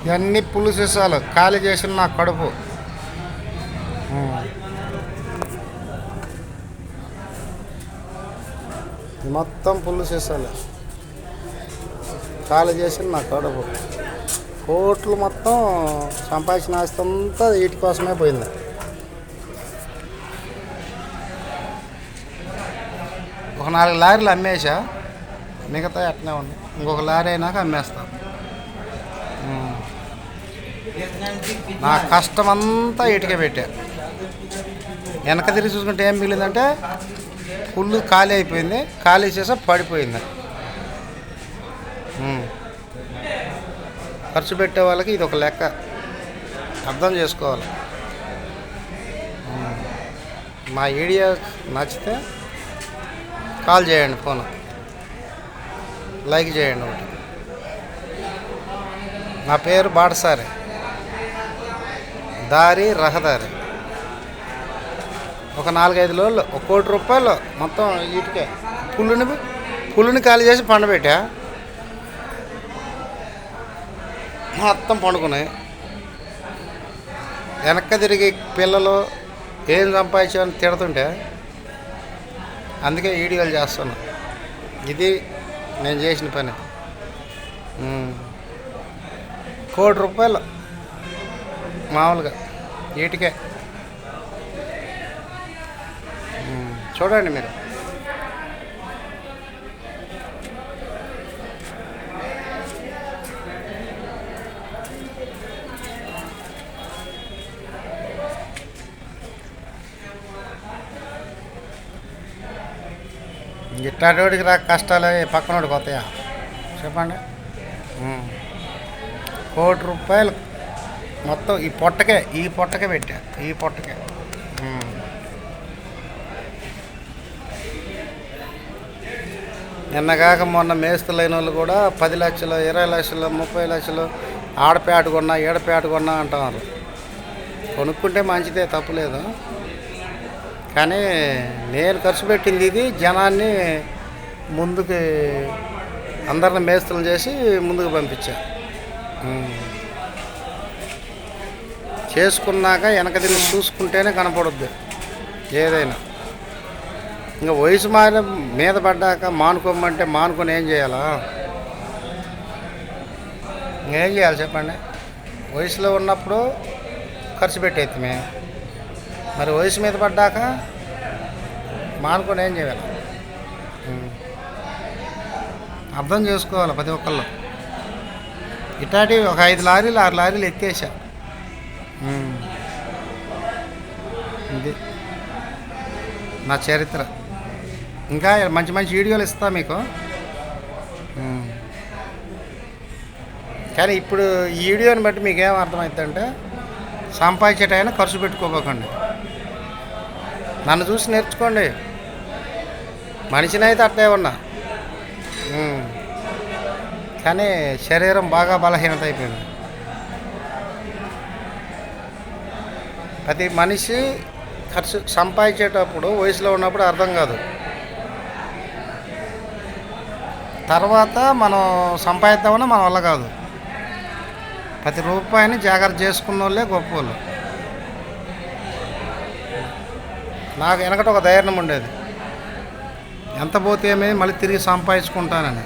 ఇవన్నీ పులు సీసాలు ఖాళీ చేసిన నా కడుపు. మొత్తం పుల్లు సీసాలు ఖాళీ చేసిన నా కడుపు. కోట్లు మొత్తం సంపాదించిన ఆస్తి అంతా వీటి కోసమే పోయింది. ఒక 4 లారీలు అమ్మేసా, మిగతా అట్నే ఉన్నాయి. ఇంకొక లారీ అయినాక అమ్మేస్తాం. నా కష్టం అంతా వీటికే పెట్టా. వెనక తిరిగి చూసుకుంటే ఏం మిగిలిందంటే ఫుల్ ఖాళీ అయిపోయింది. ఖాళీ చేసా పడిపోయింది. ఖర్చు పెట్టే వాళ్ళకి ఇది ఒక లెక్క, అర్థం చేసుకోవాలి. మా వీడియో నచ్చితే కాల్ చేయండి, ఫోన్ లైక్ చేయండి ఒకటి. నా పేరు బాటసారి, దారి రహదారి. ఒక 4-5 రోజులు ₹1 కోటి మొత్తం వీటికే. పుల్లుని ఖాళీ చేసి పండబెట్టా, మొత్తం పండుకున్నాయి. వెనక్కి తిరిగి పిల్లలు ఏం సంపాదించామని తిడుతుంటే అందుకే వీడియోలు చేస్తున్నా. ఇది నేను చేసిన పని. ₹1 కోటి మామూలుగా వీటికే. చూడండి మీరు. ఇట్లాంటివాడికి రా కష్టాలు పక్కనోడికి వస్తాయా చెప్పండి. ₹1 కోటి మొత్తం ఈ పొట్టకే పెట్టా. ఈ పొట్టకే నిన్నగాక మొన్న మేస్తులైన వాళ్ళు కూడా 10 లక్షలు, 20 లక్షలు, 30 లక్షలు ఆడపేట కొన్నా, ఈడపేట కొన్నా అంటున్నారు. కొనుక్కుంటే మంచిదే, తప్పులేదు. కానీ నేను ఖర్చు పెట్టింది ఇది జనాన్ని ముందుకి, అందరిని మేస్తులు చేసి ముందుకు పంపించా. చేసుకున్నాక వెనక తిరిగి చూసుకుంటేనే కనపడుద్ది ఏదైనా. ఇంకా వయసు మీద పడ్డాక మానుకోమంటే మానుకొని ఏం చేయాలా? ఇంకేం చేయాలి చెప్పండి? వయసులో ఉన్నప్పుడు ఖర్చు పెట్టేది, మరి వయసు మీద పడ్డాక మానుకొని ఏం చేయాలి? అర్థం చేసుకోవాలి ప్రతి ఒక్కళ్ళు. ఇట్లాంటి ఒక 5 లారీలు 6 లారీలు ఎత్తేసా. ఇది నా చరిత్ర. ఇంకా మంచి మంచి వీడియోలు ఇస్తా మీకు. కానీ ఇప్పుడు ఈ వీడియోని బట్టి మీకు ఏం అర్థమవుతుందంటే, సంపాదించేటైనా ఖర్చు పెట్టుకోపోకండి. నన్ను చూసి నేర్చుకోండి. మనిషినైతే అట్లే ఉన్నా, కానీ శరీరం బాగా బలహీనత అయిపోయింది. ప్రతి మనిషి ఖర్చు సంపాదించేటప్పుడు వయసులో ఉన్నప్పుడు అర్థం కాదు. తర్వాత మనం సంపాదిద్దామన్నా మన వల్ల కాదు. ప్రతి రూపాయిని జాగ్రత్త చేసుకున్న వాళ్ళే గొప్ప వాళ్ళు. నాకు వెనకట ఒక ధైర్యం ఉండేది, ఎంత పోతే ఏమే మళ్ళీ తిరిగి సంపాదించుకుంటానని.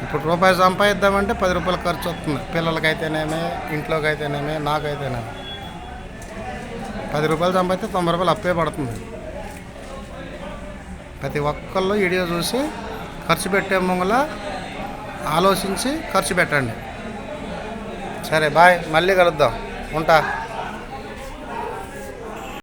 ఇప్పుడు రూపాయి సంపాదిద్దామంటే ₹10 ఖర్చు వస్తుంది. పిల్లలకైతేనేమే, ఇంట్లోకి అయితేనేమే, నాకైతేనేమే. ₹10 సంపాదిస్తే ₹90 అప్పే పడుతుంది. ప్రతి ఒక్కళ్ళు వీడియో చూసి ఖర్చు పెట్టే ముంగల ఆలోచించి ఖర్చు పెట్టండి. సరే, బాయ్, మళ్ళీ కలుద్దాం, ఉంటా.